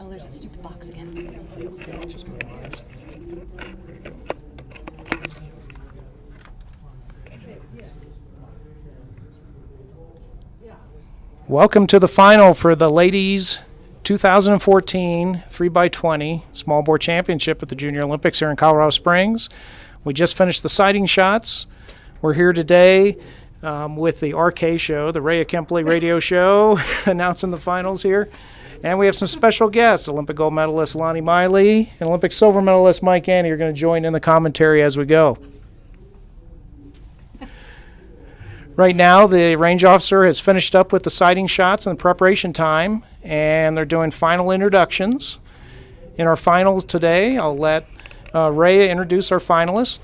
Oh, there's that stupid box again. Just minimize. Welcome to the final for the ladies 2014 3x20 small bore championship at the Junior Olympics here in Colorado Springs. We just finished the sighting shots. We're here today with the RK show, the Rhea Kempley radio show, announcing the finals here. And we have some special guests. Olympic gold medalist Lonnie Miley and Olympic silver medalist Mike Annie are going to join in the commentary as we go. Right now, the range officer has finished up with the sighting shots and the preparation time, and they're doing final introductions. In our finals today, I'll let Rhea introduce our finalists.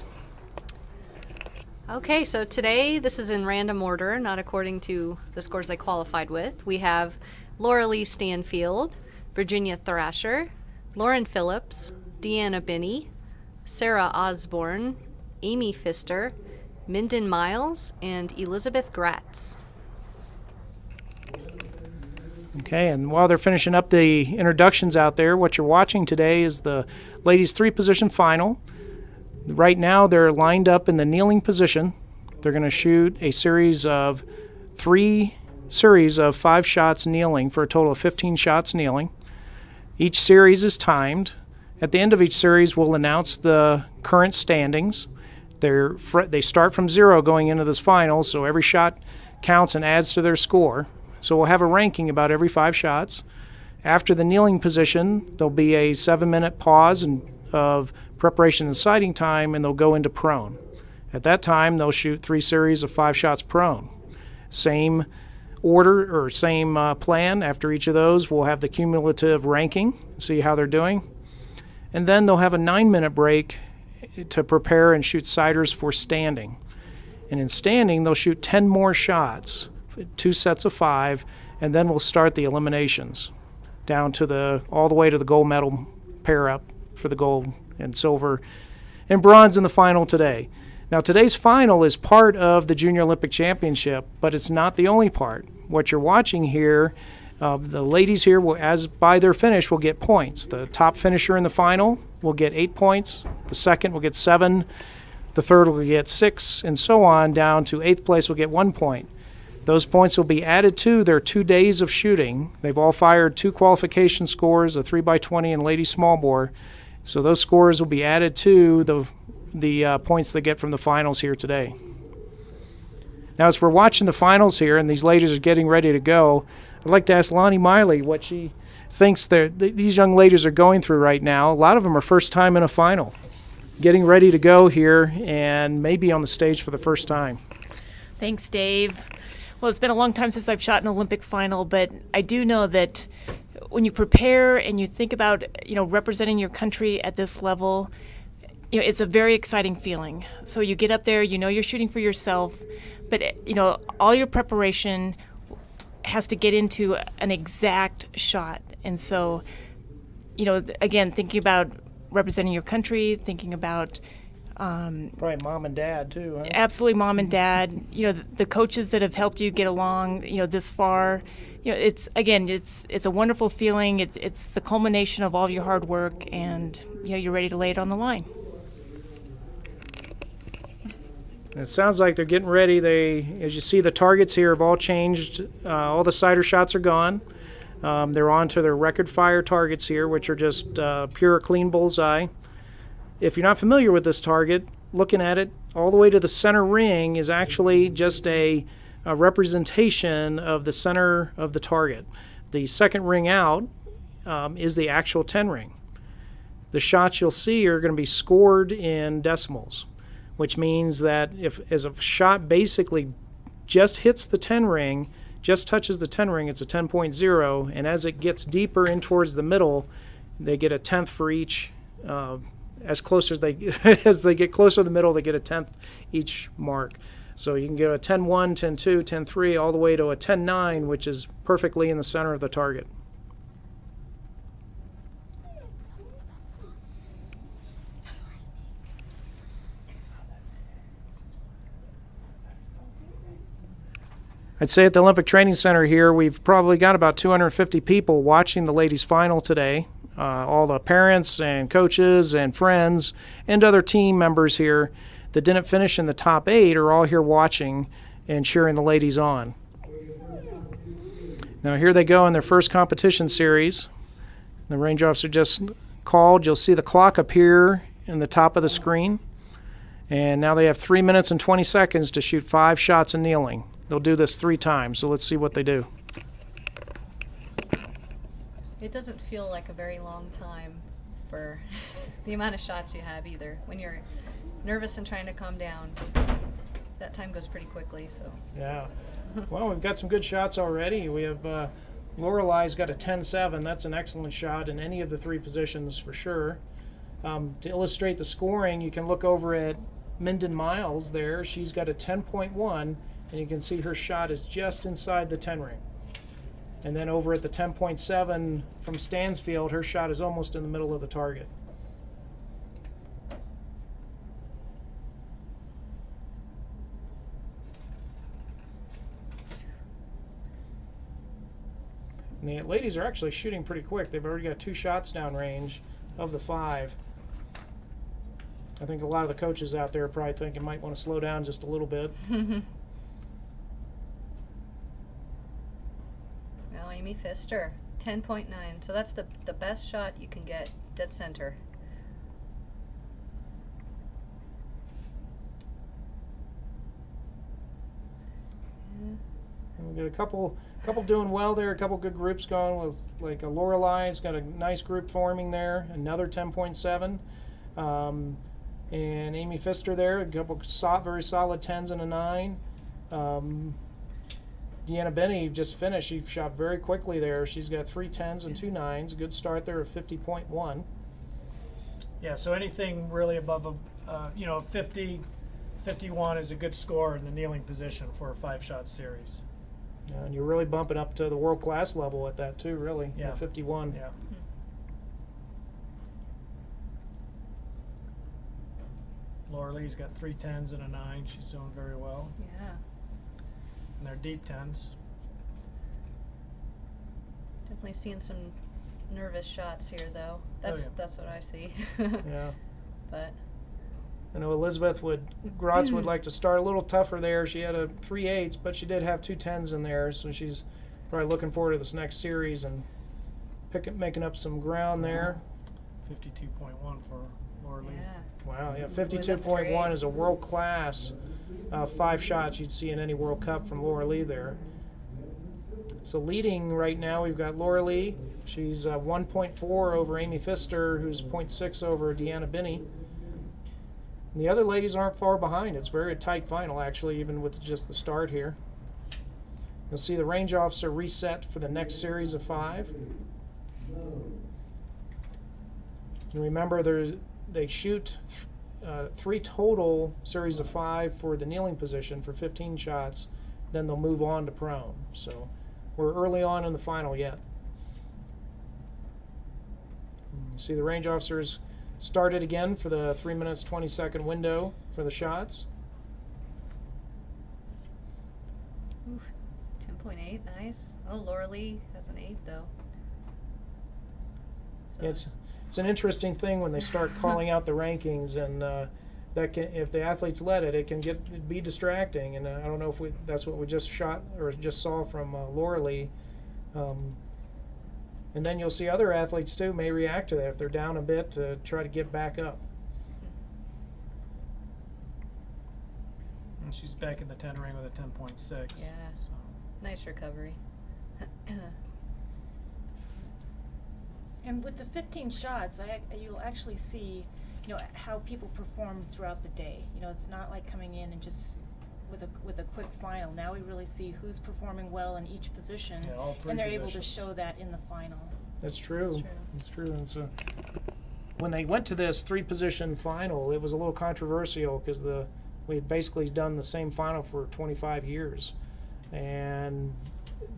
Okay, so today, this is in random order, not according to the scores they qualified with. We have Laura Lee Stanfield, Virginia Thrasher, Lauren Phillips, Deanna Binney, Sarah Osborne, Amy Pfister, Minden Miles, and Elizabeth Gratz. Okay, and while they're finishing up the introductions out there, what you're watching today is the ladies' three-position final. Right now, they're lined up in the kneeling position. They're going to shoot a series of 5 shots kneeling for a total of 15 shots kneeling. Each series is timed. At the end of each series, we'll announce the current standings. They start from 0 going into this final, so every shot counts and adds to their score. So we'll have a ranking about every 5 shots. After the kneeling position, there'll be a 7-minute pause of preparation and sighting time, and they'll go into prone. At that time, they'll shoot 3 series of 5 shots prone. Same order or same plan. After each of those, we'll have the cumulative ranking, see how they're doing. And then they'll have a 9-minute break to prepare and shoot sighters for standing. And in standing, they'll shoot 10 more shots, 2 sets of 5, and then we'll start the eliminations down to all the way to the gold medal pair up for the gold and silver and bronze in the final today. Now, today's final is part of the Junior Olympic Championship, but it's not the only part. What you're watching here, the ladies here, by their finish, will get points. The top finisher in the final will get 8 points. The second will get 7. The third will get 6, and so on, down to 8th place will get 1 point. Those points will be added to their 2 days of shooting. They've all fired 2 qualification scores, a 3x20 and ladies small bore. So those scores will be added to the points they get from the finals here today. Now, as we're watching the finals here and these ladies are getting ready to go, I'd like to ask Lonnie Miley what she thinks these young ladies are going through right now. A lot of them are first time in a final, getting ready to go here and maybe on the stage for the first time. Thanks, Dave. Well, it's been a long time since I've shot an Olympic final, but I do know that when you prepare and you think about, representing your country at this level, it's a very exciting feeling. So you get up there, you're shooting for yourself, but, all your preparation has to get into an exact shot. And so, again, thinking about representing your country, thinking about probably mom and dad too, huh? Absolutely, mom and dad. The coaches that have helped you get along, this far. It's a wonderful feeling. It's the culmination of all your hard work, and you're ready to lay it on the line. It sounds like they're getting ready. As you see, the targets here have all changed. All the sighter shots are gone. They're on to their record fire targets here, which are just pure clean bullseye. If you're not familiar with this target, looking at it, all the way to the center ring is actually just a representation of the center of the target. The second ring out is the actual 10 ring. The shots you'll see are going to be scored in decimals, which means that as a shot basically just hits the 10 ring, just touches the 10 ring, it's a 10.0, and as it gets deeper in towards the middle, they get a tenth for each. As they get closer to the middle, they get a tenth each mark. So you can get a 10.1, 10.2, 10.3, all the way to a 10.9, which is perfectly in the center of the target. I'd say at the Olympic Training Center here, we've probably got about 250 people watching the ladies' final today. all the parents and coaches and friends and other team members here that didn't finish in the top 8 are all here watching and cheering the ladies on. Now here they go in their first competition series. The range officer just called. You'll see the clock appear in the top of the screen. And now they have 3 minutes and 20 seconds to shoot 5 shots in kneeling. They'll do this 3 times, so let's see what they do. It doesn't feel like a very long time for the amount of shots you have either. When you're nervous and trying to calm down, that time goes pretty quickly. So Yeah. Well, we've got some good shots already. We have Lorelei's got a 10-7. That's an excellent shot in any of the 3 positions for sure. To illustrate the scoring, you can look over at Minden Miles there. She's got a 10.1, and you can see her shot is just inside the 10 ring. And then over at the 10.7 from Stansfield, her shot is almost in the middle of the target. And the ladies are actually shooting pretty quick. They've already got 2 shots downrange of the 5. I think a lot of the coaches out there are probably thinking might want to slow down just a little bit. Well, Amy Pfister, 10.9. So that's the best shot you can get dead center. And we got a couple doing well there, a couple good groups going with, like, a Lorelei's got a nice group forming there, another 10.7. And Amy Pfister there, a couple very solid 10s and a 9. Deanna Benny just finished. She shot very quickly there. She's got 3 10s and 2 9s. A good start there of 50.1. Yeah, so anything really above a 50, 51 is a good score in the kneeling position for a 5-shot series. And you're really bumping up to the world-class level at that too, really. Yeah. At 51. Yeah. Laura Lee's got 3 10s and a 9. She's doing very well. Yeah. And they're deep 10s. Definitely seeing some nervous shots here, though. yeah. That's what I see. Yeah. But I know Elizabeth Grotz would like to start a little tougher there. She had a 3 8s, but she did have 2 10s in there, so she's probably looking forward to this next series and making up some ground there. 52.1 for Laura Lee. yeah. Wow, yeah, Boy, that's 52.1 great. is a world-class 5 shots you'd see in any World Cup from Laura Lee there. So leading right now, we've got Laura Lee. She's 1.4 over Amy Pfister, who's 0.6 over Deanna Binney. And the other ladies aren't far behind. It's very tight final, actually, even with just the start here. You'll see the range officer reset for the next series of 5. And remember, they shoot 3 total series of 5 for the kneeling position for 15 shots. Then they'll move on to prone. So we're early on in the final yet. You see the range officers started again for the 3 minutes 20-second window for the shots. Oof. 10.8, nice. Oh, Laura Lee has an 8, though. So It's an interesting thing when they start calling out the rankings, and that can, if the athletes let it, it can be distracting. And I don't know if that's what we just shot or just saw from Laura Lee. And then you'll see other athletes too may react to that if they're down a bit to try to get back up. And she's back in the 10 ring with a 10.6. Yeah. So. nice recovery. And with the 15 shots, you'll actually see, how people perform throughout the day. It's not like coming in and just with a quick final. Now we really see who's performing well in each position, Yeah, all 3 and they're able to positions. show that in the final. That's true. That's true. That's true. And so when they went to this 3-position final, it was a little controversial because we had basically done the same final for 25 years, and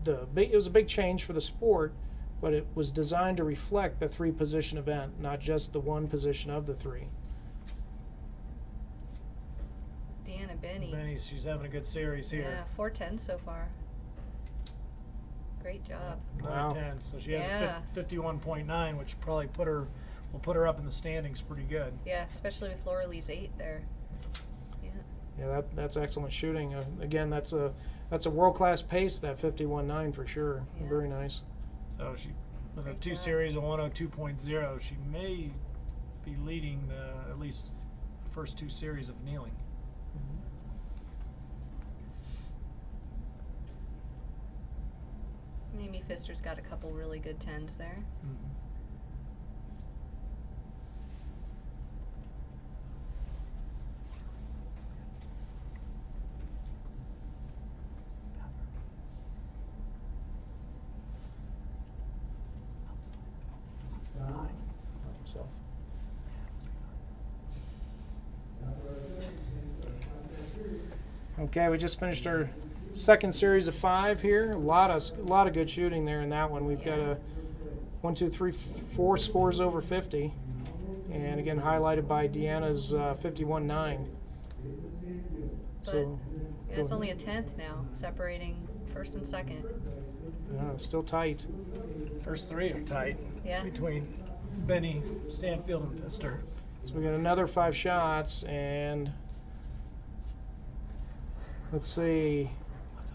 it was a big change for the sport. But it was designed to reflect the 3-position event, not just the 1 position of the 3. Deanna Binney. Benny, she's having a good series here. Yeah, 4 10s so far. Great job. Another Wow. 10. So she has Yeah. a 51.9, which probably will put her up in the standings pretty good. Yeah, especially with Laura Lee's 8 there. Yeah. Yeah, that's excellent shooting. Again, that's a world-class pace, that 51.9 for sure. Yeah. Very nice. So she, with a Great 2 job. series of 102.0, she may be leading at least the first 2 series of kneeling. Amy Pfister's got a couple really good 10s there. Himself. Okay, we just finished our second series of 5 here. A lot of good shooting there in that one. We've got a 1, 2, 3, 4 scores over 50, and again highlighted by Deanna's 51.9. So Yeah, it's only a 10th now, separating first and second. still tight. First 3 are tight Yeah. between Benny, Stanfield, and Pfister. So we got another 5 shots, and let's see.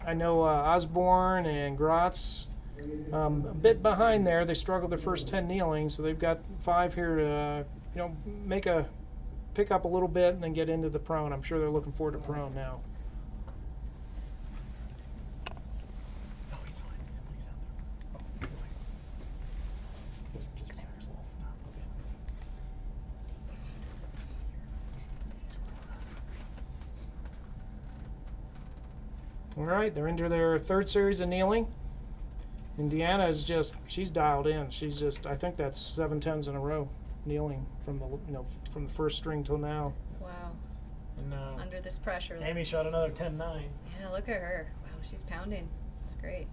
I know Osborne and Gratz a bit behind there. They struggled their first 10 kneeling, so they've got 5 here to pick up a little bit and then get into the prone. I'm sure they're looking forward to prone now. Oh, he's fine. Emily's out there. All right, they're into their third series of kneeling. Indiana is she's dialed in. She's just, I think that's 7 10s in a row kneeling from the first string till now. Wow. And Under this pressure. Amy that's- shot another 10.9. Yeah, look at her. Wow, she's pounding. That's great.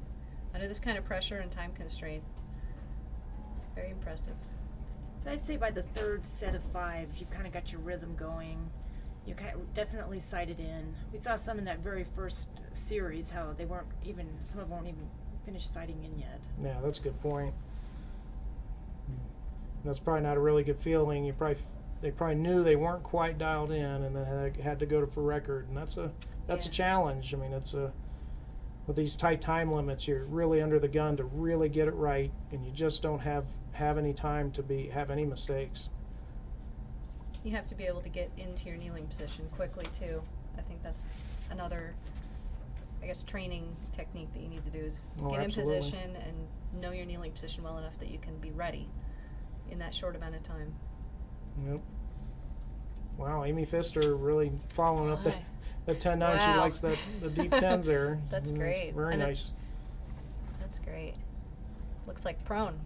Under this kind of pressure and time constraint. Very impressive. I'd say by the third set of 5, you kind of got your rhythm going. You kind of definitely sighted in. We saw some in that very first series, how they weren't even, some of them weren't even finished sighting in yet. Yeah, that's a good point. That's probably not a really good feeling. They probably knew they weren't quite dialed in, and then they had to go for record, and that's a Yeah. challenge. I mean, with these tight time limits, you're really under the gun to really get it right, and you just don't have any time to have any mistakes. You have to be able to get into your kneeling position quickly too. I think that's another, I guess, training technique that you need to do is Oh, get in absolutely. position and know your kneeling position well enough that you can be ready in that short amount of time. Yep. Wow, Amy Pfister really following up Why? that 10-9. She Wow. likes the deep 10s there. That's Mm, great. Very And nice. That's great. Looks like prone.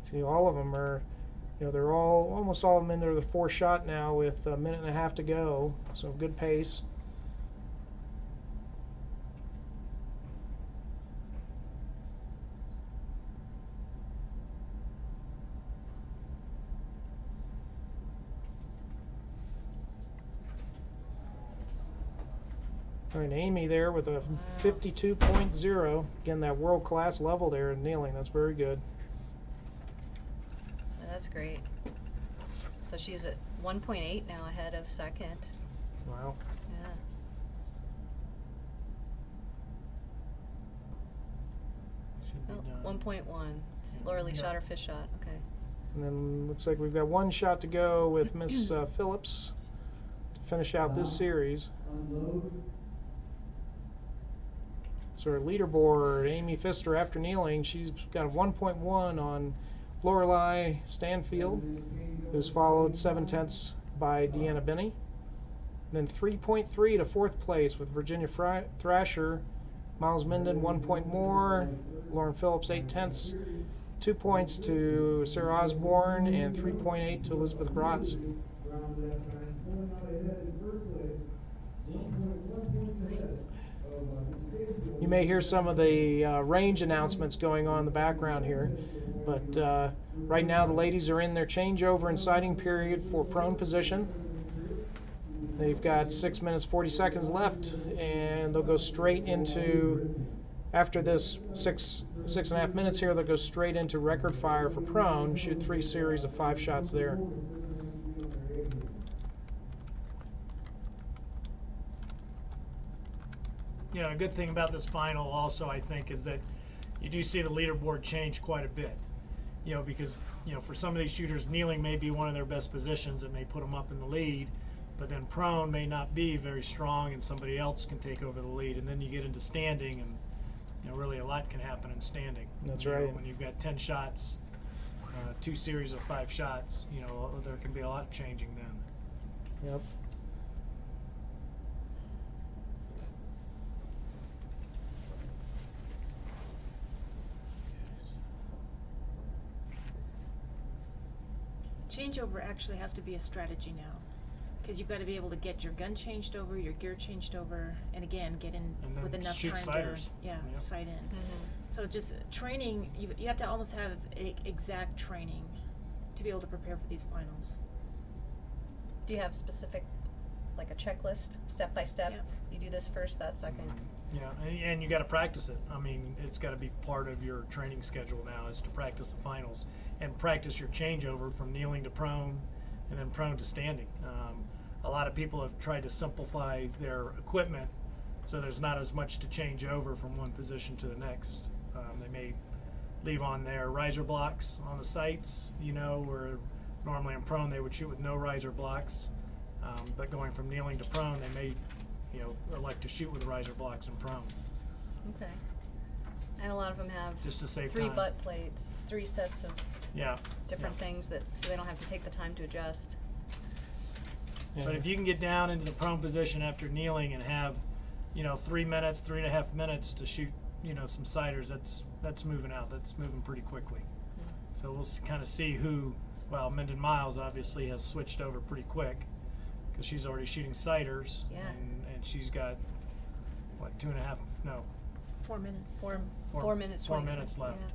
See, all of them are, they're almost all of them into the 4 shot now with a minute and a half to go. So good pace. All right, Amy there with a 52.0. Again, that world-class level there in kneeling. That's very good. That's great. So she's at 1.8 now ahead of second. Wow. Yeah. Should be Oh, done. 1.1. Yeah. Laura Lee Yeah. shot her fifth shot. Okay. And then looks like we've got 1 shot to go with Miss Phillips to finish out this series. So our leaderboard, Amy Pfister after kneeling, she's got a 1.1 on Lorelei Stanfield, who's followed 7 tenths by Deanna Binney. And then 3.3 to 4th place with Virginia Thrasher, Miles Minden 1 point more, Lauren Phillips 8 tenths, 2 points to Sarah Osborne, and 3.8 to Elizabeth Gratz. You may hear some of the range announcements going on in the background here, but right now the ladies are in their changeover and sighting period for prone position. They've got 6 minutes 40 seconds left, and they'll go straight into, after this six and a half minutes here, they'll go straight into record fire for prone, shoot 3 series of 5 shots there. You know, a good thing about this final also, I think, is that you do see the leaderboard change quite a bit. You know, because, you know, for some of these shooters, kneeling may be one of their best positions. It may put them up in the lead, but then prone may not be very strong and somebody else can take over the lead. And then you get into standing, and, you know, really a lot can happen in standing. That's You know, right. when you've got 10 shots, 2 series of 5 shots, you know, there can be a lot changing then. Yep. Changeover actually has to be a strategy now, because you've got to be able to get your gun changed over, your gear changed over, and again, get in And then with enough shoot time sighters. to Yep. sight in. So just training, you have to almost have exact training to be able to prepare for these finals. Do you have specific, like a checklist, step by step? Yep. You do this first, that second. Yeah, and you got to practice it. I mean, it's got to be part of your training schedule now, is to practice the finals and practice your changeover from kneeling to prone and then prone to standing. A lot of people have tried to simplify their equipment so there's not as much to change over from one position to the next. They may leave on their riser blocks on the sights, you know, where normally in prone they would shoot with no riser blocks. But going from kneeling to prone, they may, you know, elect to shoot with riser blocks in prone, Okay. And a lot of them have just to save 3 time. butt plates, 3 sets of Yeah. different yeah. things, that so they don't have to take the time to adjust. But if you can get down into the prone position after kneeling and have, you know, 3 minutes, 3.5 minutes to shoot, you know, some sighters, that's moving out. That's moving pretty quickly. So we'll kind of see who. Well, Minden Miles obviously has switched over pretty quick because she's already shooting sighters. Yeah. And she's got what, 2.5? No, 4 minutes. 4 minutes, 4 20 minutes seconds. left.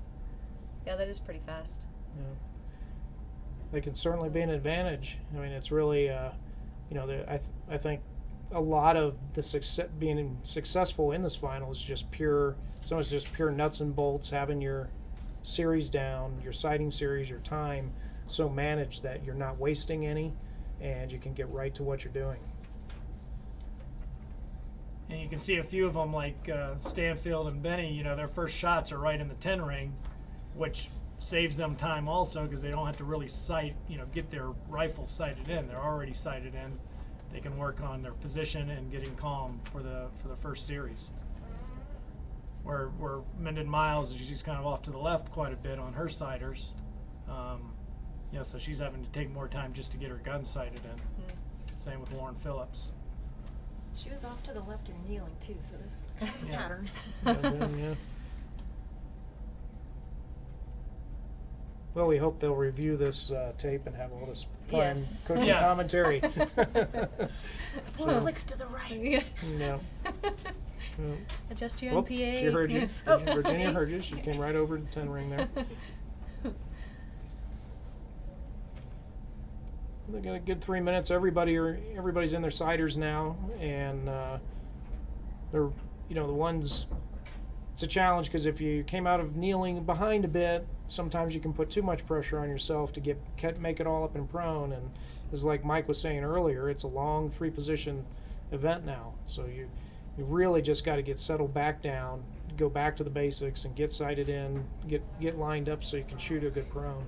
Yeah, that is pretty fast. Yeah. They can certainly be an advantage. I mean, it's really, you know, I think a lot of the success, being successful in this final is just pure. Some is just pure nuts and bolts, having your series down, your sighting series, your time so managed that you're not wasting any, and you can get right to what you're doing. And you can see a few of them, like Stanfield and Benny, you know, their first shots are right in the 10 ring, which saves them time also because they don't have to really sight, you know, get their rifles sighted in. They're already sighted in. They can work on their position and getting calm for the first series. Where Minden Miles, she's kind of off to the left quite a bit on her sighters. You know, so she's having to take more time just to get her gun sighted in. Same with Lauren Phillips. She was off to the left and kneeling too, so this is kind of a Yeah. pattern. Yeah. Well, we hope they'll review this tape and have all this prime Yes. coaching Yeah. commentary. 4 clicks to the right. Yeah. Yeah. Yeah. Adjust your Well, NPA. she heard you. Oh. Virginia heard you. She came right over to the 10 ring there. They got a good 3 minutes. Everybody's in their sighters now, and they're, you know, the ones. It's a challenge because if you came out of kneeling behind a bit, sometimes you can put too much pressure on yourself to make it all up in prone. And as like Mike was saying earlier, it's a long 3-position event now, so you really just got to get settled back down, go back to the basics, and get sighted in, get lined up so you can shoot a good prone.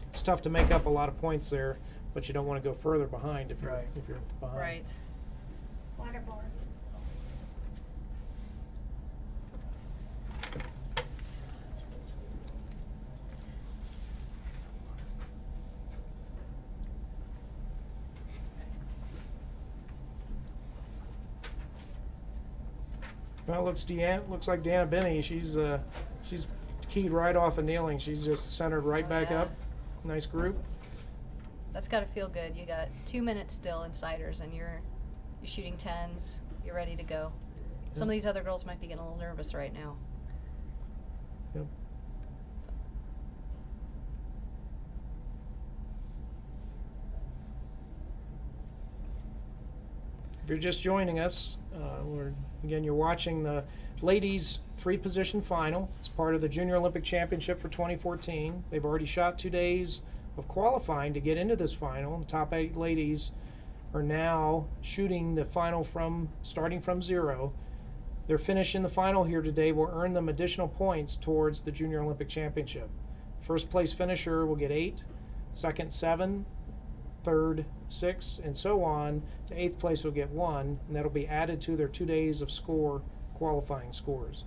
It's tough to make up a lot of points there, but you don't want to go further behind if you're Right. behind. Right. Waterboard. Well, it looks like Deanna Benny. She's keyed right off of kneeling. She's just centered right back Yeah. up. Nice group. That's got to feel good. You got 2 minutes still in sighters, and you're shooting 10s. You're ready to go. Some of these other girls might be getting a little nervous right now. Yep. you're just joining us, you're watching the ladies 3-position final. It's part of the Junior Olympic Championship for 2014. They've already shot 2 days of qualifying to get into this final. The top 8 ladies are now shooting the final starting from 0. Their finish in the final here today will earn them additional points towards the Junior Olympic Championship. First place finisher will get 8, second 7, third 6, and so on to 8th place will get 1, and that'll be added to their 2 days of qualifying scores.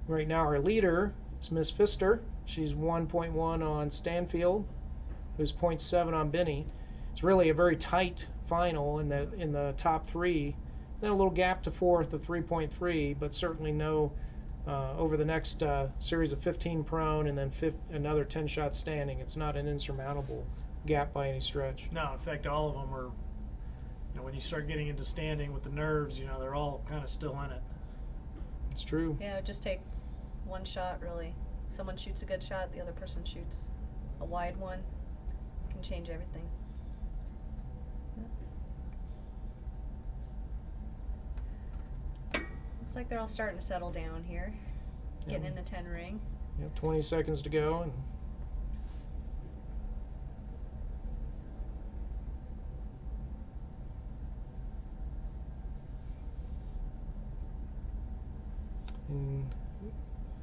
Right now our leader is Miss Pfister. She's 1.1 on Stanfield, who's 0.7 on Binney. It's really a very tight final in the top 3. Then a little gap to 4th of 3.3, but certainly no over the next series of 15 prone and then another 10 shots standing. It's not an insurmountable gap by any stretch. No, in fact, all of them are, when you start getting into standing with the nerves, they're all kind of still in it. It's true. Yeah, just take one shot, really. Someone shoots a good shot, the other person shoots a wide one. Can change everything. Looks like they're all starting to settle down here. Getting in the 10 ring. 20 seconds to go. And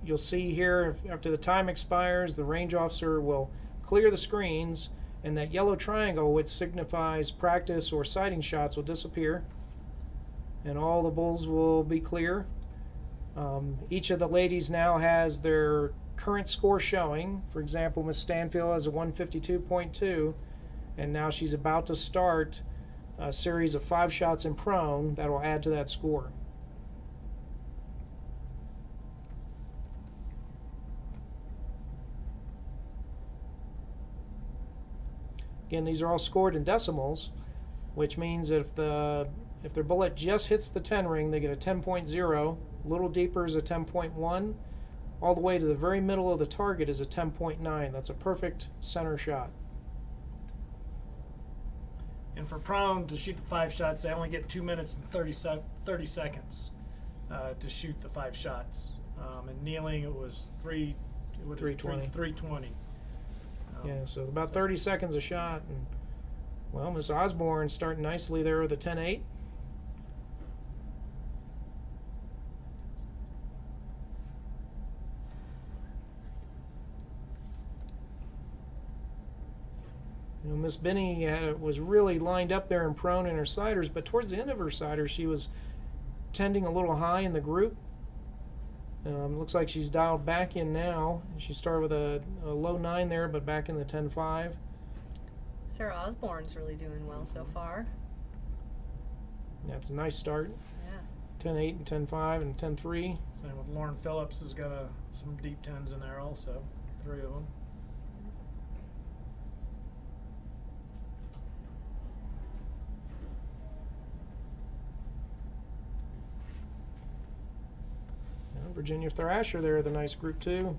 you'll see here, after the time expires, the range officer will clear the screens, and that yellow triangle, which signifies practice or sighting shots, will disappear, and all the bulls will be clear. Each of the ladies now has their current score showing. For example, Miss Stanfield has a 152.2, and now she's about to start a series of 5 shots in prone that will add to that score. Again, these are all scored in decimals, which means if their bullet just hits the 10 ring, they get a 10.0. A little deeper is a 10.1. All the way to the very middle of the target is a 10.9. That's a perfect center shot. And for prone, to shoot the 5 shots, they only get 2 minutes and 30 seconds to shoot the 5 shots. And kneeling, it was 320. 320. Yeah, so about 30 seconds a shot. And, well, Miss Osborne starting nicely there with a 10.8. Miss Binney was really lined up there in prone in her siders, but towards the end of her siders, she was tending a little high in the group. Looks like she's dialed back in now. She started with a low 9 there, but back in the 10.5. Sarah Osborne's really doing well so far. Yeah, it's a nice start. Yeah. 10.8 and 10.5 and 10.3. Same with Lauren Phillips, who's got some deep 10s in there also. 3 of them. Virginia Thrasher there, the nice group too.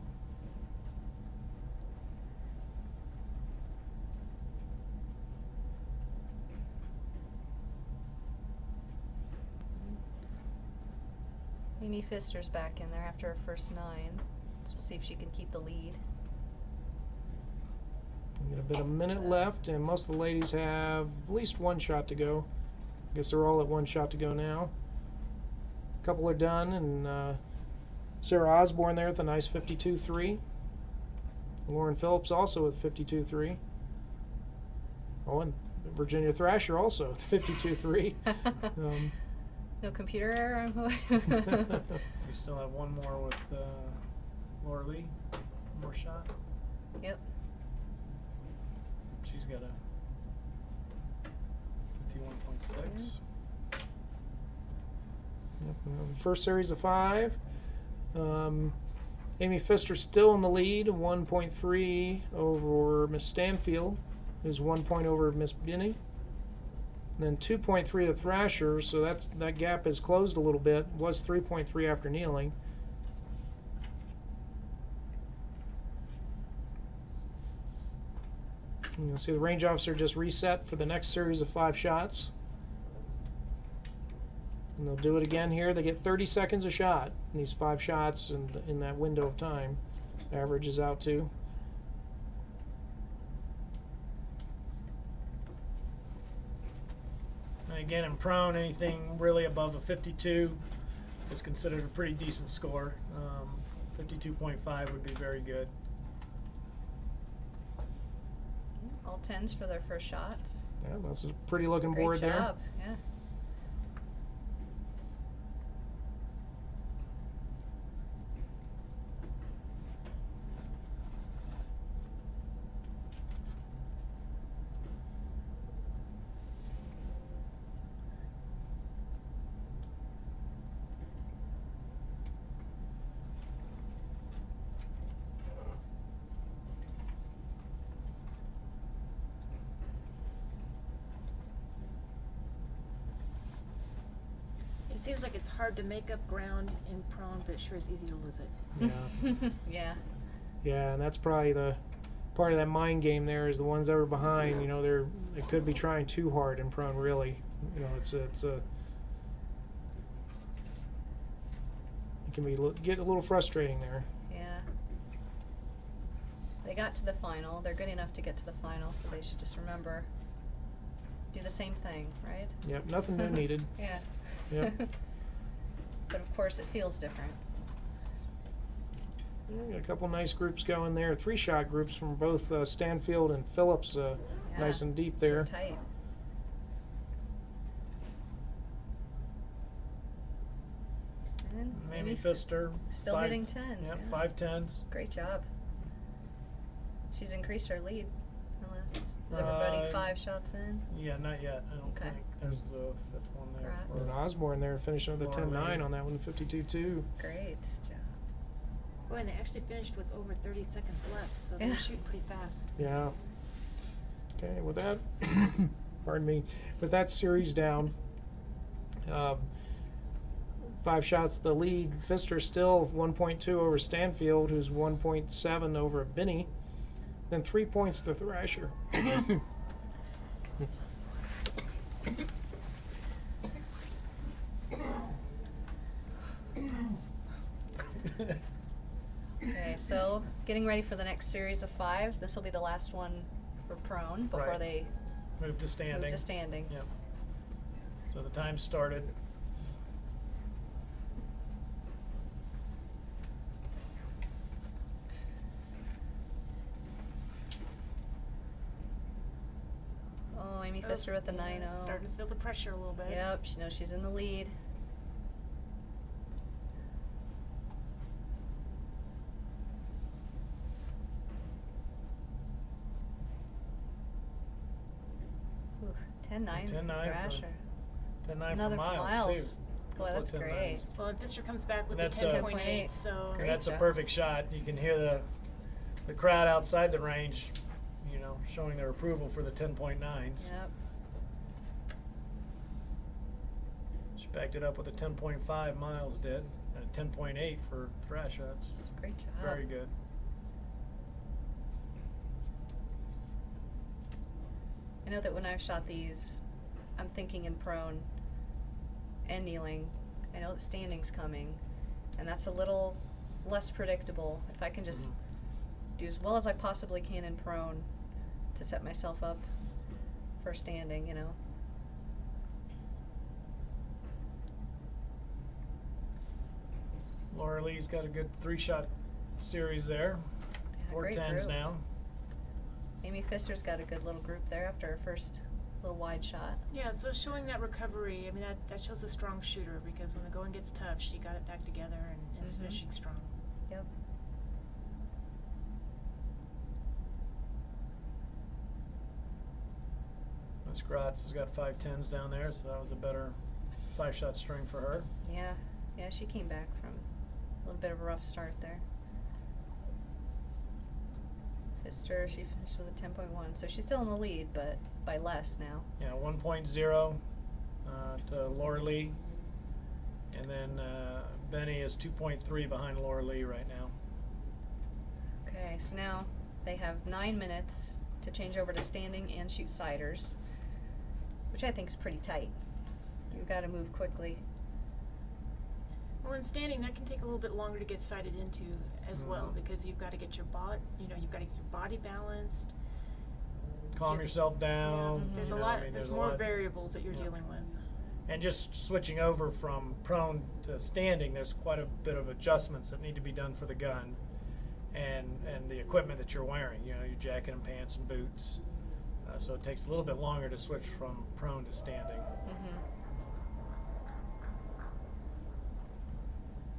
Amy Pfister's back in there after her first 9. So we'll see if she can keep the lead. We got a bit of a minute left, and most of the ladies have at least 1 shot to go. I guess they're all at 1 shot to go now. A couple are done, and Sarah Osborne there with a nice 52.3. Lauren Phillips also with 52.3. Oh, and Virginia Thrasher also with 52.3. No computer error? We still have 1 more with Laura Lee. 1 more shot. Yep. She's got a 51.6. Yep, first series of 5. Amy Pfister still in the lead, 1.3 over Miss Stanfield, who's 1 point over Miss Binney. Then 2.3 to Thrasher, so that gap has closed a little bit. It was 3.3 after kneeling. And you'll see the range officer just reset for the next series of 5 shots. And they'll do it again here. They get 30 seconds a shot in these 5 shots in that window of time. Averages out to. And again, in prone, anything really above a 52 is considered a pretty decent score. 52.5 would be very good. All 10s for their first shots. Yeah, that's a pretty looking Great board there. job. Yeah. It seems like it's hard to make up ground in prone, but it sure is easy to lose it. Yeah. Yeah. Yeah, and that's probably the part of that mind game there is the ones that are behind, you know, they could be trying too hard in prone, really. You know, it can get a little frustrating there. Yeah. They got to the final. They're good enough to get to the final, so they should just remember, do the same thing, right? Yep, nothing new needed. Yeah. Yep. But of course, it feels different. Yeah, got a couple nice groups going there. 3-shot groups from both Stanfield and Phillips, Yeah. nice and deep So there. tight. And Amy Pfister. still hitting 10s. Yep, Yeah. 5 10s. Great job. She's increased her lead, unless is everybody 5 shots in. Yeah, not yet. I don't Okay. think. There's the 5th one there. Congrats. And Osborne there finishing with a Laura 10-9 Lee. on that one, 52-2. Great job. Boy, and they actually finished with over 30 seconds left, so Yeah. they're shooting pretty fast. Yeah. Okay, with that, pardon me, with that series down, 5 shots the lead. Pfister still 1.2 over Stanfield, who's 1.7 over Binney. Then 3 points to Thrasher. Okay, so getting ready for the next series of 5. This will be the last one for prone before Right. they Move to standing. move to standing. Yep. So the time started. Oh, Amy Pfister with the 9-0. Starting to feel the pressure a little bit. Yep, she knows she's in the lead. Ooh, 10-9 10-9 for- Thrasher. 10-9 Another for Miles, Miles. too. Boy, that's Couple of great. 10-9s. Well, and Pfister comes back with And a that's, 10.8, so Great And that's job. a perfect shot. You can hear the crowd outside the range, you know, showing their approval for the 10.9s. Yep. She backed it up with a 10.5. Miles did, and a 10.8 for Thrasher. That's Great job. very good. I know that when I've shot these, I'm thinking in prone and kneeling. I know that standing's coming, and that's a little less predictable. If I can just do as well as I possibly can in prone to set myself up for standing, you know. Laura Lee's got a good 3-shot series there. Yeah, 4 great 10s group. now. Amy Pfister's got a good little group there after her first little wide shot. yeah, so showing that recovery, I mean, that shows a strong shooter because when the going gets tough, she got it back together and is Mhm. finishing strong. Yep. Miss Gratz has got 5 10s down there, so that was a better 5-shot string for her. Yeah. Yeah, she came back from a little bit of a rough start there. Pfister, she finished with a 10.1, so she's still in the lead, but by less now. Yeah, 1.0 to Laura Lee. And then Benny is 2.3 behind Laura Lee right now. Okay, so now they have 9 minutes to change over to standing and shoot siders, which I think is pretty tight. You've got to move quickly. Well, in standing, that can take a little bit longer to get sighted into as well, because you've got to get your you've got to get your body balanced. Calm yourself down. There's you a know, lot. I mean, there's a more lot. variables that you're dealing with. And just switching over from prone to standing, there's quite a bit of adjustments that need to be done for the gun and the equipment that you're wearing, you know, your jacket and pants and boots. So it takes a little bit longer to switch from prone to standing.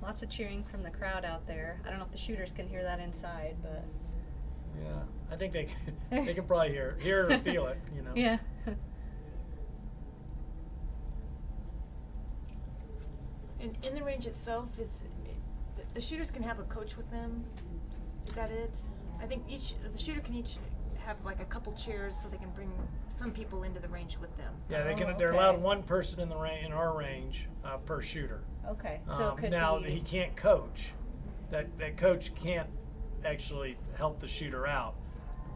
Lots of cheering from the crowd out there. I don't know if the shooters can hear that inside, but Yeah, I think they can probably hear it or feel it, you know. yeah. And in the range itself, the shooters can have a coach with them. Is that it? I think the shooter can each have like a couple chairs so they can bring some people into the range with them. Yeah, they can. Oh, They're okay. allowed one person in our range per shooter. Okay, so it could now be. he can't coach. That coach can't actually help the shooter out,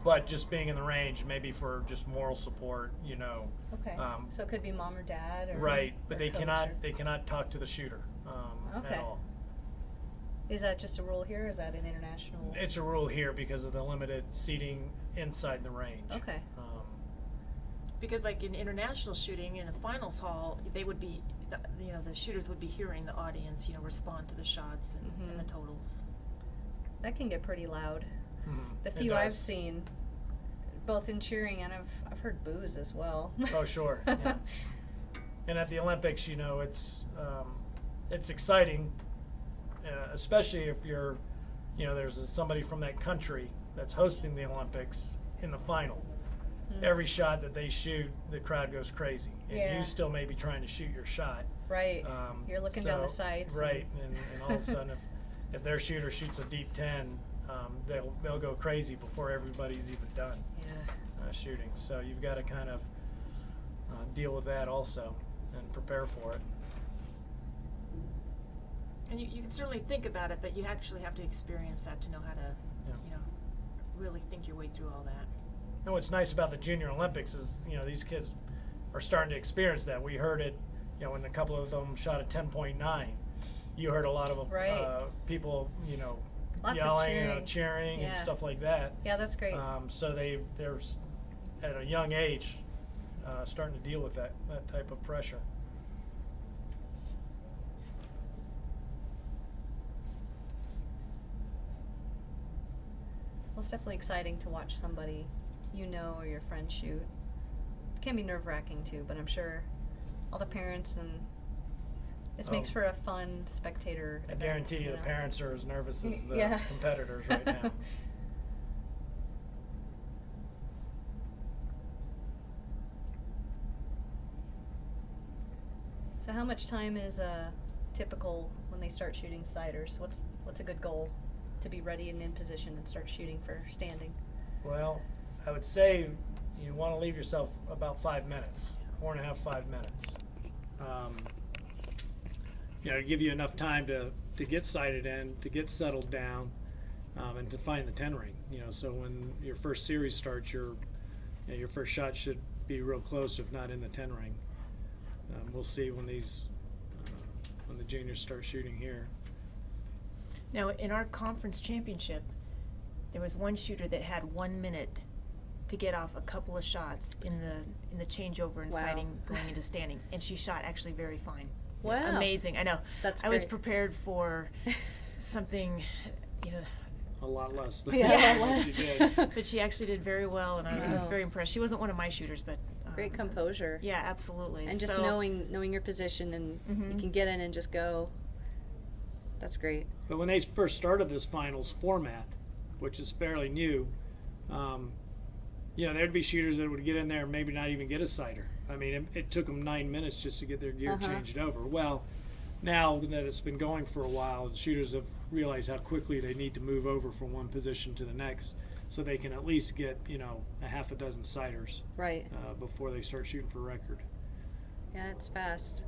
but just being in the range, maybe for just moral support, you know. Okay, so it could be mom or dad, or Right, but or they coach cannot talk to the shooter Okay. at all. Is that just a rule here, or is that an international? It's a rule here because of the limited seating inside the range. Okay. Because like in international shooting, in a finals hall, they would be, the shooters would be hearing the audience, respond to the shots and the totals. That can get pretty loud. The It few I've does. seen, both in cheering and I've heard boos as well. Oh, sure. Yeah. And at the Olympics, it's exciting, especially if you're, there's somebody from that country that's hosting the Olympics in the final. Every shot that they shoot, the crowd goes crazy, and Yeah. you still may be trying to shoot your shot. Right. You're looking down the sights. Right, and all of a sudden, if their shooter shoots a deep 10, they'll go crazy before everybody's even done Yeah. shooting. So you've got to kind of deal with that also and prepare for it. And you can certainly think about it, but you actually have to experience that to know how to, really think your way through all that. And what's nice about the Junior Olympics is, these kids are starting to experience that. We heard it, when a couple of them shot a 10.9. You heard a lot of Right. people, Lots of yelling, cheering. and Yeah. stuff like that. Yeah, that's great. So they're at a young age starting to deal with that type of pressure. Well, it's definitely exciting to watch somebody or your friend shoot. It can be nerve-wracking too, but I'm sure all the parents and this makes Oh. for a fun spectator I event, guarantee you the parents are as nervous as the Yeah. competitors right now. So how much time is typical when they start shooting siders? What's a good goal to be ready and in position and start shooting for standing? Well, I would say you want to leave yourself about 5 minutes, 4.5, 5 minutes. To give you enough time to get sighted in, to get settled down, and to find the 10 ring. So when your first series starts, your first shot should be real close, if not in the 10 ring. We'll see when the juniors start shooting here. Now, in our conference championship, there was one shooter that had 1 minute to get off a couple of shots in the changeover and Wow. sighting going into standing, and she shot actually very fine. Wow. Amazing. I know. That's I was great. prepared for something, A lot less than Yeah, a lot what less. you did. but she actually did very well, and I was Wow. very impressed. She wasn't one of my shooters, but Great composure. yeah, absolutely. And just So- knowing your position and you can get in and just go. That's great. But when they first started this finals format, which is fairly new, there'd be shooters that would get in there and maybe not even get a sighter. I mean, it took them 9 minutes just to get their gear changed over. Well, now that it's been going for a while, the shooters have realized how quickly they need to move over from one position to the next, so they can at least get a half a dozen sighters Right. before they start shooting for record. Yeah, it's fast.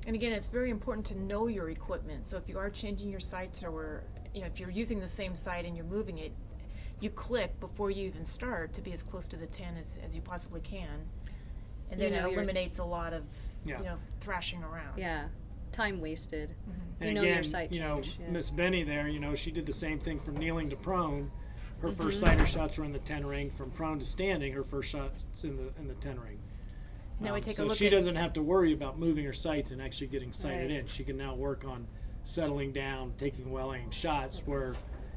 And again, it's very important to know your equipment. So if you are changing your sights, or if you're using the same sight and you're moving it, you click before you even start to be as close to the 10 as you possibly can. And then You know, it you're- eliminates a lot of, Yeah. thrashing around. Yeah, time wasted. And You know again, your sight change. Yeah. Miss Benny there, she did the same thing from kneeling to prone. Her Mm-hmm. first sighter shots were in the 10 ring. From prone to standing, her first shots in the 10 ring. Now we take a So look she at doesn't have to worry about moving her sights and actually getting sighted Right. in. She can now work on settling down, taking well-aimed shots. Where,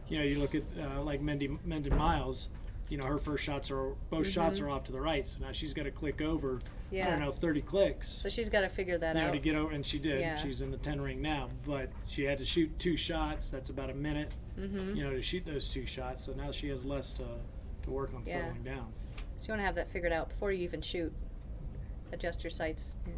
you look at like Mendon Miles. Her first shots are both shots are off to the right. So now she's got to click over. I Yeah. don't know, 30 clicks. So she's got to figure that To out. get over, and she did. Yeah. She's in the 10 ring now, but she had to shoot 2 shots. That's about a minute, to shoot those 2 shots. So now she has less to work on Yeah. settling down. So you want to have that figured out before you even shoot. Adjust your sights. Yeah.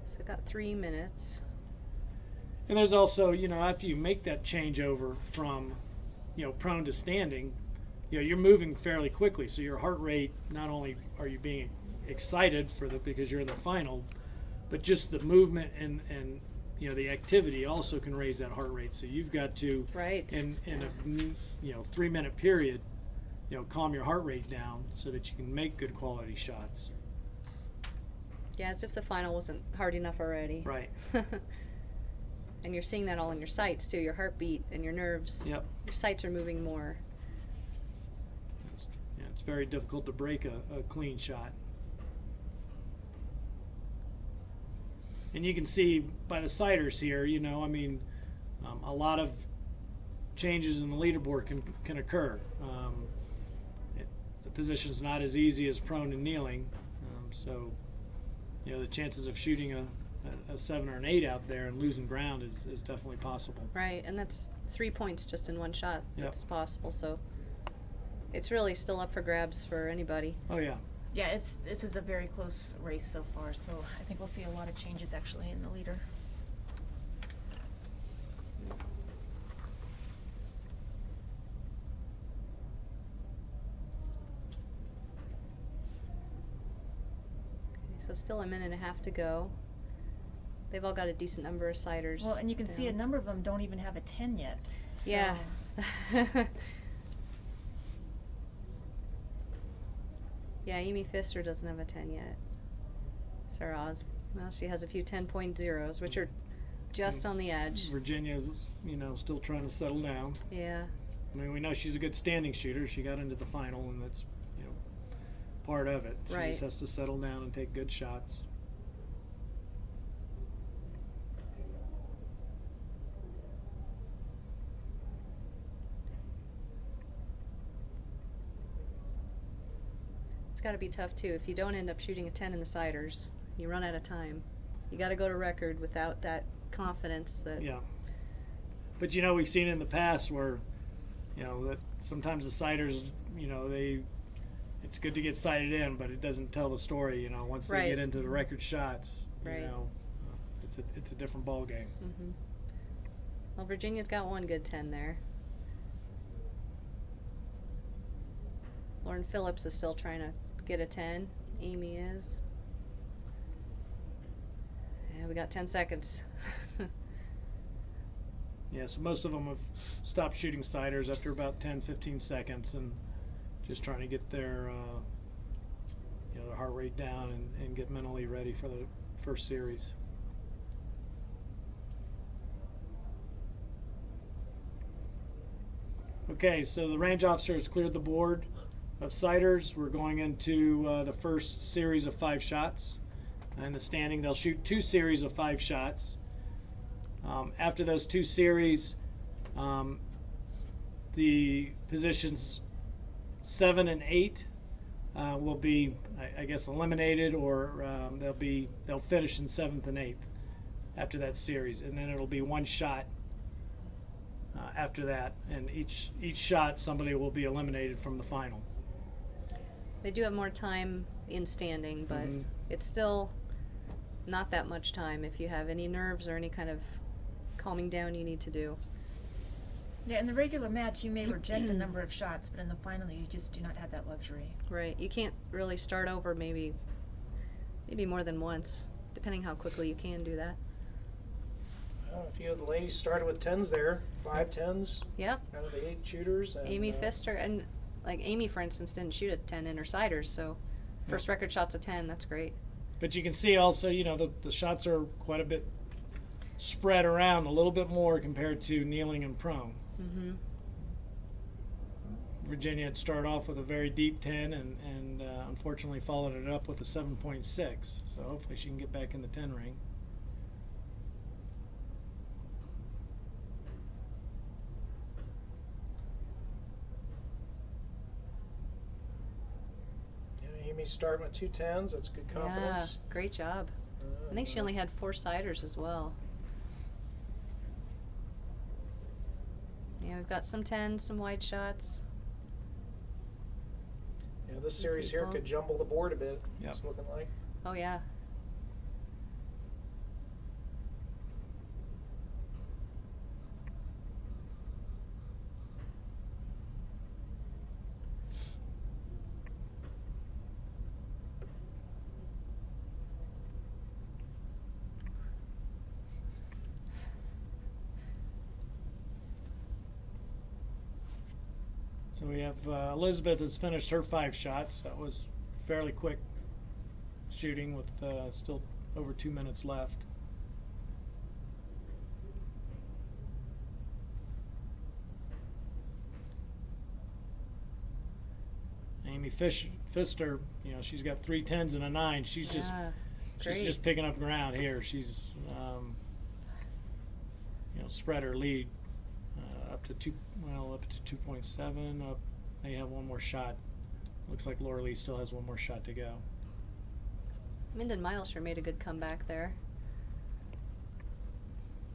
So got 3 minutes. And there's also, after you make that changeover from, prone to standing, you're moving fairly quickly. So your heart rate, not only are you being excited because you're in the final, but just the movement and the activity also can raise that heart rate. So you've got to, Right. in a 3-minute period, calm your heart rate down so that you can make good quality shots. Yeah, as if the final wasn't hard enough already. Right. And you're seeing that all in your sights too, your heartbeat and your nerves. Yep. Your sights are moving more. It's very difficult to break a clean shot. And you can see by the sighters here, a lot of changes in the leaderboard can occur. The position's not as easy as prone and kneeling, so the chances of shooting a 7 or an 8 out there and losing ground is definitely possible. Right, and that's 3 points just in one shot. Yep. That's possible, so it's really still up for grabs for anybody. Oh yeah. Yeah, this is a very close race so far, so I think we'll see a lot of changes actually in the leader. Okay, so still a minute and a half to go. They've all got a decent number of sighters. Well, and you can see a down. number of them don't even have a 10 yet. So. Yeah. Yeah, Amy Pfister doesn't have a 10 yet. Sarah Oz, well, she has a few 10.0s, which are just on the edge. Virginia's, still trying to settle down. Yeah. I mean, we know she's a good standing shooter. She got into the final, and that's, part of it. She Right. just has to settle down and take good shots. It's got to be tough, too. If you don't end up shooting a 10 in the sighters, you run out of time. You got to go to record without that confidence that. Yeah. But, we've seen in the past where, that sometimes the sighters, it's good to get sighted in, but it doesn't tell the story, once they Right. get into the record shots, Right. it's a different ball game. Mm-hmm. Well, Virginia's got one good 10 there. Lauren Phillips is still trying to get a 10. Amy is. Yeah, we got 10 seconds. Yeah, so most of them have stopped shooting sighters after about 10, 15 seconds and just trying to get their their heart rate down and get mentally ready for the first series. Okay, so the range officer has cleared the board of sighters. We're going into the first series of 5 shots. In the standing, they'll shoot 2 series of 5 shots. After those 2 series, the positions 7 and 8 will be, I guess, eliminated, or they'll finish in 7th and 8th after that series, and then it'll be 1 shot after that, and each shot somebody will be eliminated from the final. They do have more time in standing, but Mhm. it's still not that much time if you have any nerves or any kind of calming down you need to do. Yeah, in the regular match, you may reject a number of shots, but in the final, you just do not have that luxury. Right. You can't really start over maybe more than once, depending how quickly you can do that. A few of the ladies started with 10s there, 5 10s Yep. out of the 8 shooters. And, Amy Pfister, and like Amy, for instance, didn't shoot a 10 in her siders, so first record shot's a 10. That's great. But you can see also, the shots are quite a bit spread around, a little bit more compared to kneeling and prone. Mm-hmm. Virginia had started off with a very deep 10 and unfortunately followed it up with a 7.6. So hopefully she can get back in the 10 ring. Amy's starting with 2 10s. That's good confidence. Yeah, great job. I think she only had 4 siders as well. Yeah, we've got some 10s, some wide shots. Yeah, this series here could jumble the board a bit. Yep. It's looking like. Oh, yeah. So we have Elizabeth has finished her 5 shots. That was fairly quick shooting with still over 2 minutes left. Amy Pfister, she's got 3 10s and a 9. She's great. just picking up ground here. She's spread her lead up to 2.7. Up, they have one more shot. Looks like Laura Lee still has one more shot to go. Minden Miles sure made a good comeback there.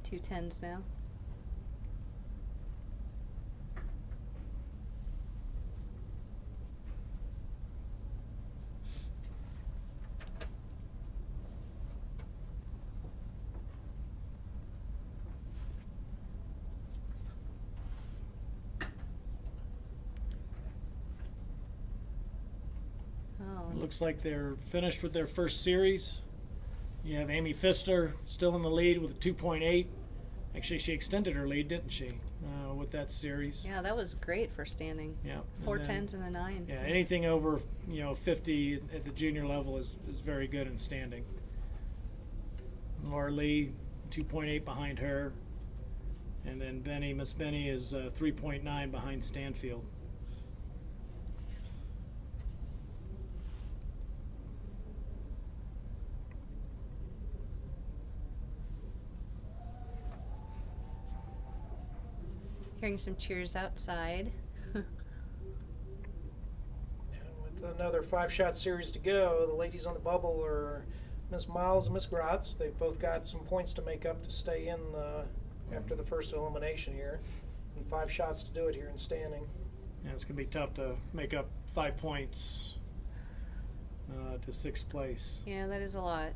2 10s now. It looks like they're finished with their first series. You have Amy Pfister still in the lead with a 2.8. Actually, she extended her lead, didn't she, with that series? Yeah, that was great for standing. Yeah. 4 10s and a 9. Yeah, anything over 50 at the junior level is very good in standing. Laura Lee, 2.8 behind her. And then Miss Benny is 3.9 behind Stanfield. Hearing some cheers outside. And with another 5-shot series to go, the ladies on the bubble are Miss Miles and Miss Gratz. They've both got some points to make up to stay in after the first elimination here. And 5 shots to do it here in standing. Yeah, it's going to be tough to make up 5 points to 6th place. Yeah, that is a lot.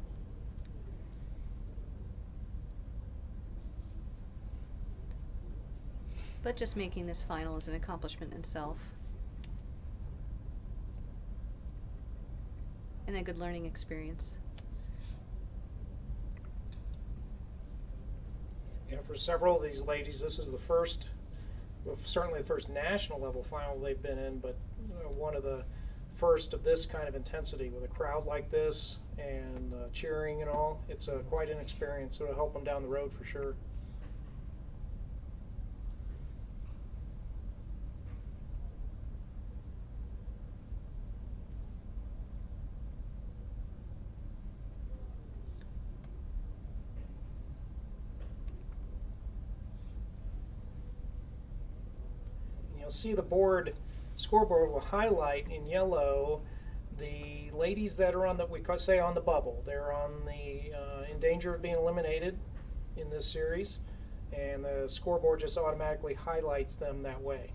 But just making this final is an accomplishment in itself. And a good learning experience. Yeah, for several of these ladies, this is the first, well, certainly the first national level final they've been in, but one of the first of this kind of intensity with a crowd like this and cheering and all. It's quite an experience. It'll help them down the road for sure. You'll see the scoreboard will highlight in yellow the ladies that are on we say on the bubble. They're on in danger of being eliminated in this series, and the scoreboard just automatically highlights them that way.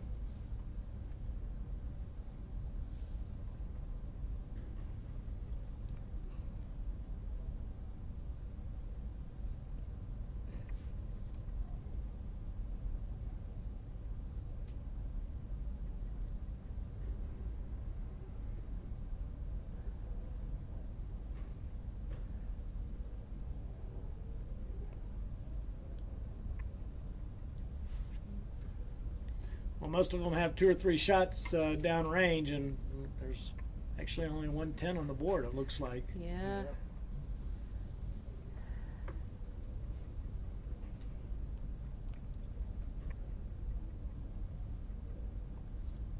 Well, most of them have 2 or 3 shots down range, and there's actually only 110 on the board, it looks like. Yeah.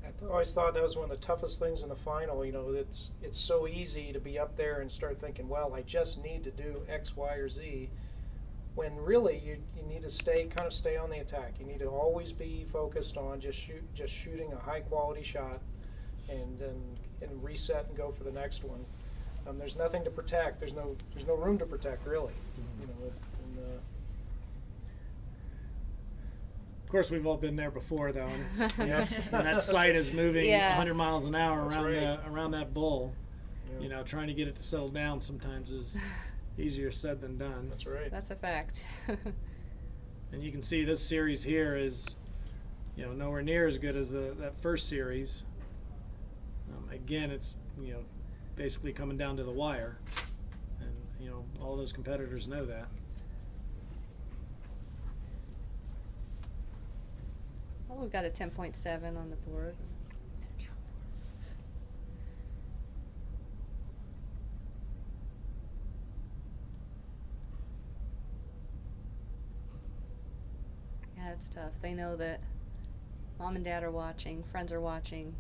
I always thought that was one of the toughest things in the final. You know, it's so easy to be up there and start thinking, well, I just need to do X, Y, or Z. When really you need to stay on the attack. You need to always be focused on just shooting a high quality shot, and reset and go for the next one. There's nothing to protect. There's no room to protect really. You know, Of course, we've all been there before, though, and, and that sight is moving 100 miles an hour around that bull. Yeah. You know, trying to get it to settle down sometimes is easier said than done. That's right. That's a fact. And you can see this series here is, you know, nowhere near as good as that first series. Again, it's, you know, basically coming down to the wire, and you know, all those competitors know that. Well, we've got a 10.7 on the board. Yeah, it's tough. They know that mom and dad are watching, friends are watching,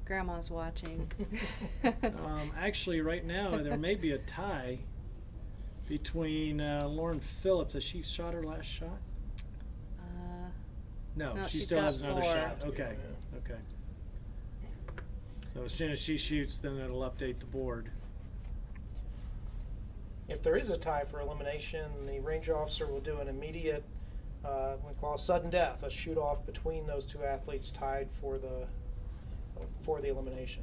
grandma's watching. Actually, right now, there may be a tie between Lauren Phillips. Has she shot her last shot? No, No, she she's still got has another 4. shot. Okay, okay. So as soon as she shoots, then it'll update the board. If there is a tie for elimination, the range officer will do an immediate, we call a sudden death, a shoot off between those 2 athletes tied for the elimination.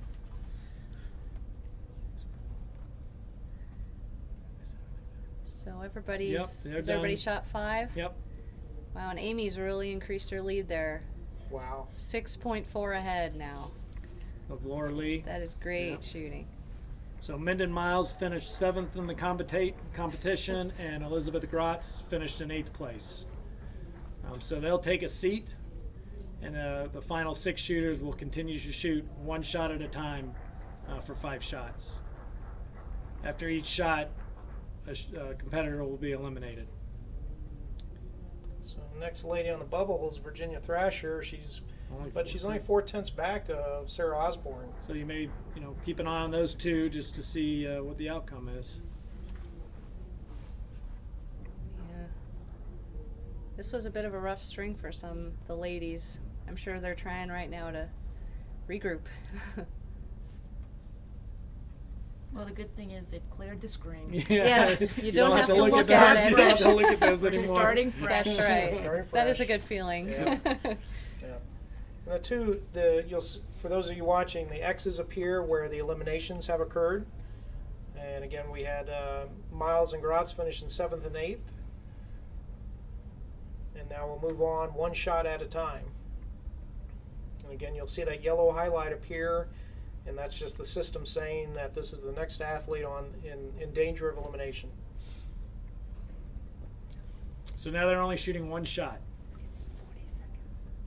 So everybody's, Yep, they're is everybody done. shot 5? Yep. Wow, and Amy's really increased her lead there. Wow. 6.4 ahead now. Of Laura Lee. That is great Yep. shooting. So Minden Miles finished 7th in the competition, and Elizabeth Grotz finished in 8th place. So they'll take a seat, and the final 6 shooters will continue to shoot 1 shot at a time for 5 shots. After each shot, a competitor will be eliminated. So next lady on the bubble is Virginia Thrasher. She's only 4/10 back of Sarah Osborne. So you may, you know, keep an eye on those 2 just to see what the outcome is. Yeah. This was a bit of a rough string for the ladies. I'm sure they're trying right now to regroup. Well, the good thing is they've cleared the screen. Yeah, you don't have to look those. at it. You don't have to look at those We're anymore. starting fresh. That's right. Starting That is fresh. a good feeling. Yeah. Yeah. And for those of you watching, the X's appear where the eliminations have occurred. And again, we had Miles and Grotz finish in 7th and 8th. And now we'll move on 1 shot at a time. And again, you'll see that yellow highlight appear, and that's just the system saying that this is the next athlete in danger of elimination. So now they're only shooting 1 shot.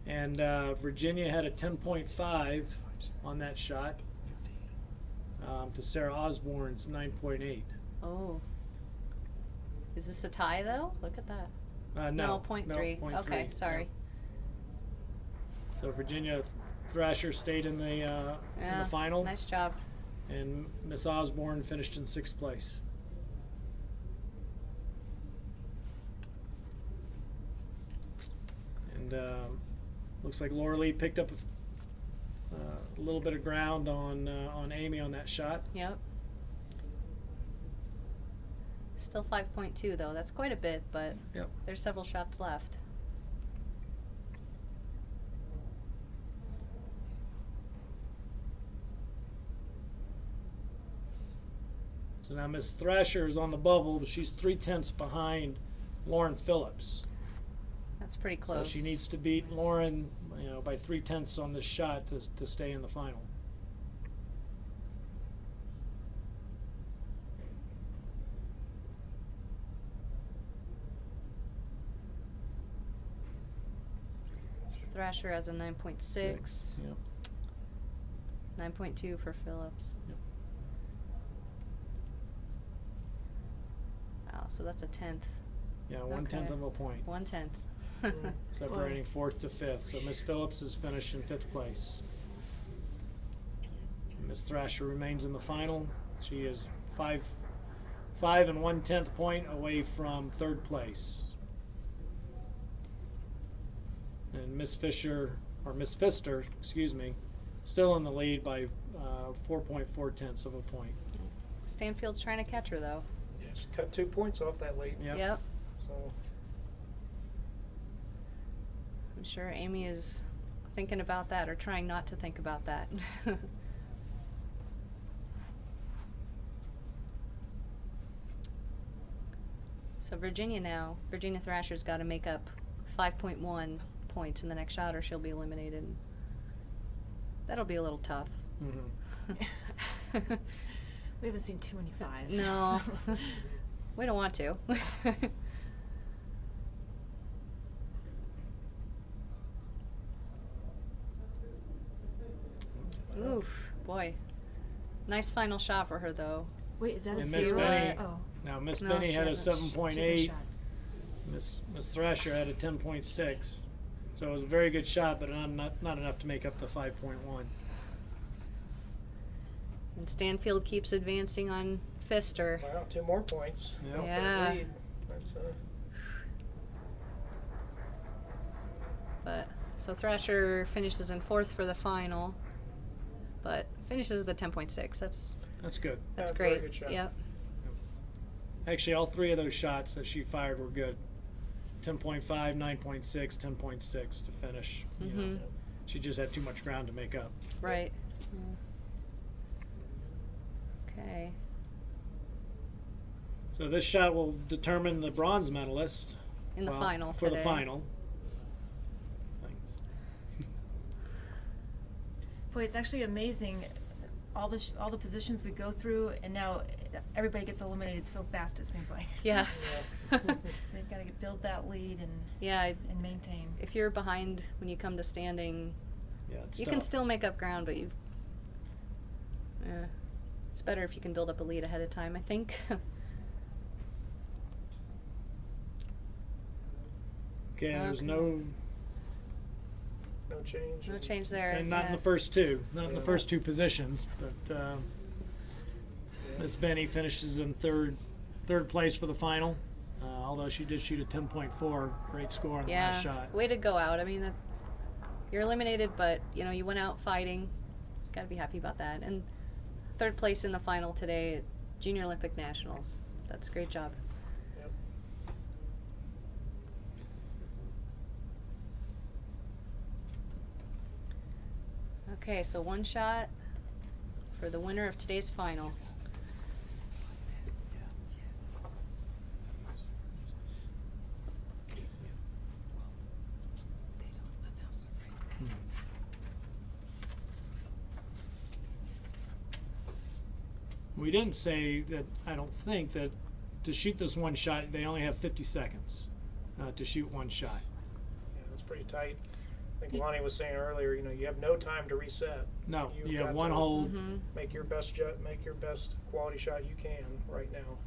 And Virginia had a 10.5 on that shot to Sarah Osborne's 9.8. Oh. Is this a tie, though? Look at that. No, 0.3. 0.3. Okay, sorry. So Virginia Thrasher stayed in the final, Nice job. and Miss Osborne finished in 6th place. And looks like Laura Lee picked up a little bit of ground on Amy on that shot. Yep. Still 5.2 though. That's quite a bit, but Yep. there's several shots left. So now Miss Thrasher is on the bubble, but she's 3/10 behind Lauren Phillips. That's pretty close. So she needs to beat Lauren, by 3/10 on this shot to stay in the final. Thrasher has a 9.6. Yep. 9.2 for Phillips. Yep. Wow, so that's a 10th. Yeah, 1/10 Okay. of a point. 1/10. Separating 4th to 5th. So Miss Phillips is finished in 5th place. Miss Thrasher remains in the final. She is 5 1/10 point away from 3rd place. And Miss Fisher, or Miss Pfister, excuse me, still in the lead by 4.4 of a point. Stanfield's trying to catch her, though. Yeah, she cut 2 points off that lead. Yep. So I'm sure Amy is thinking about that or trying not to think about that. So Virginia Thrasher's got to make up 5.1 points in the next shot or she'll be eliminated. That'll be a little tough. Mm-hmm. We haven't seen too many fives. No, we don't want to. Oof, boy. Nice final shot for her, though. Wait, is that a And Miss zero? Benny- Oh, Now Miss No, Benny she had a hasn't. 7.8. she's a shot. Miss Thrasher had a 10.6. So it was a very good shot, but not enough to make up the 5.1. And Stanfield keeps advancing on Pfister. wow, 2 more points. Yeah. off that Yeah. lead. That's But so Thrasher finishes in 4th for the final, but finishes with a 10.6. That's That's good. that's Yeah, very great. good shot. Yep. Actually, all 3 of those shots that she fired were good. 10.5, 9.6, 10.6 to finish. You know, Mhm. she just had too much ground to make up. Right. Okay. So this shot will determine the bronze medalist. In the well, final for today. the final. Thanks. Boy, it's actually amazing, all the positions we go through, and now everybody gets eliminated so fast. It seems like. Yeah. So they've got to build that lead Yeah. and maintain. If you're behind when you come to standing, Yeah, it's you tough. can still make up ground, but it's better if you can build up a lead ahead of time, I think. Okay, there's Okay. no change. No change there. and not in yeah. the first 2, not in the Yeah. first 2 positions, but Miss Benny finishes in third place for the final. Although she did shoot a 10.4, great score on the last Yeah. shot. Way to go out. I mean, you're eliminated, but you went out fighting. Got to be happy about that. And 3rd place in the final today at Junior Olympic Nationals. That's a great job. Yep. Okay, so 1 shot for the winner of today's final. We didn't say that. I don't think that to shoot this 1 shot, they only have 50 seconds to shoot 1 shot. Yeah, that's pretty tight. I think Lonnie was saying earlier, you have no time to reset. No, You've you have got 1 to hole, Make your best make your best quality shot you can right now.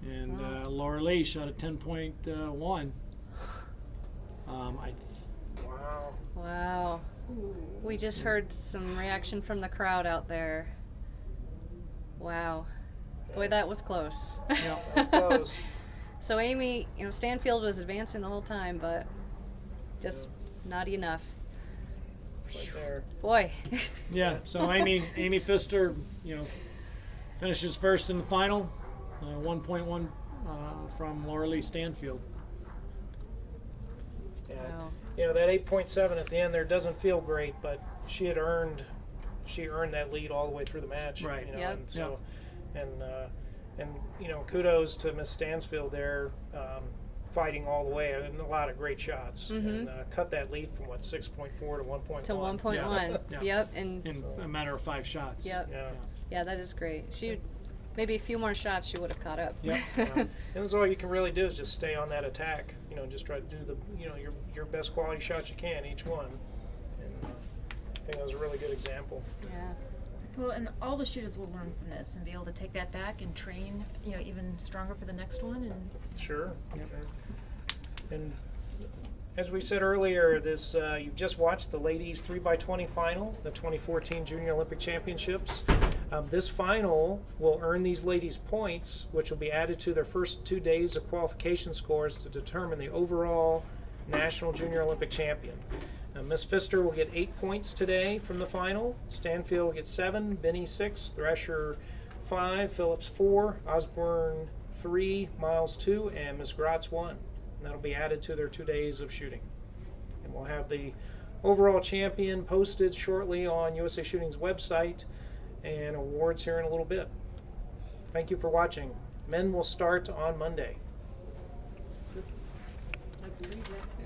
and Wow. Laura Lee shot a 10.1. Wow. Wow. We just heard some reaction from the crowd out there. Wow. Boy, that was close. Yeah. That was close. So Amy, Stanfield was advancing the whole time, but just not enough. Right there. Boy. Yeah. So Amy Pfister, finishes first in the final, 1.1 from Laura Lee Stanfield. Yeah. Wow. That 8.7 at the end there doesn't feel great, but she earned that lead all the way through the match. Right. Yep. And so, and kudos to Miss Stansfield there, fighting all the way, and a lot of great shots, and cut that lead from 6.4 to 1.1. To 1.1. Yeah. Yep. And In a matter of 5 shots. yep. Yeah. Yeah, that is great. Maybe a few more shots she would have caught up. Yep. And that's all you can really do is just stay on that attack. Just try to do the your best quality shot you can each one. think that was a really good example. Yeah. Well, and all the shooters will learn from this and be able to take that back and train, even stronger for the next one. And Sure. And as we said earlier, this you've just watched the ladies 3x20 final, the 2014 Junior Olympic Championships. This final will earn these ladies points, which will be added to their first 2 days of qualification scores to determine the overall national Junior Olympic champion. Miss Pfister will get 8 points today from the final. Stanfield will get 7, Benny 6, Thrasher 5, Phillips 4, Osborne 3, Miles 2, and Miss Gratz 1. And that'll be added to their 2 days of shooting. And we'll have the overall champion posted shortly on USA Shooting's website and awards here in a little bit. Thank you for watching. Men will start on Monday. I believe that's it.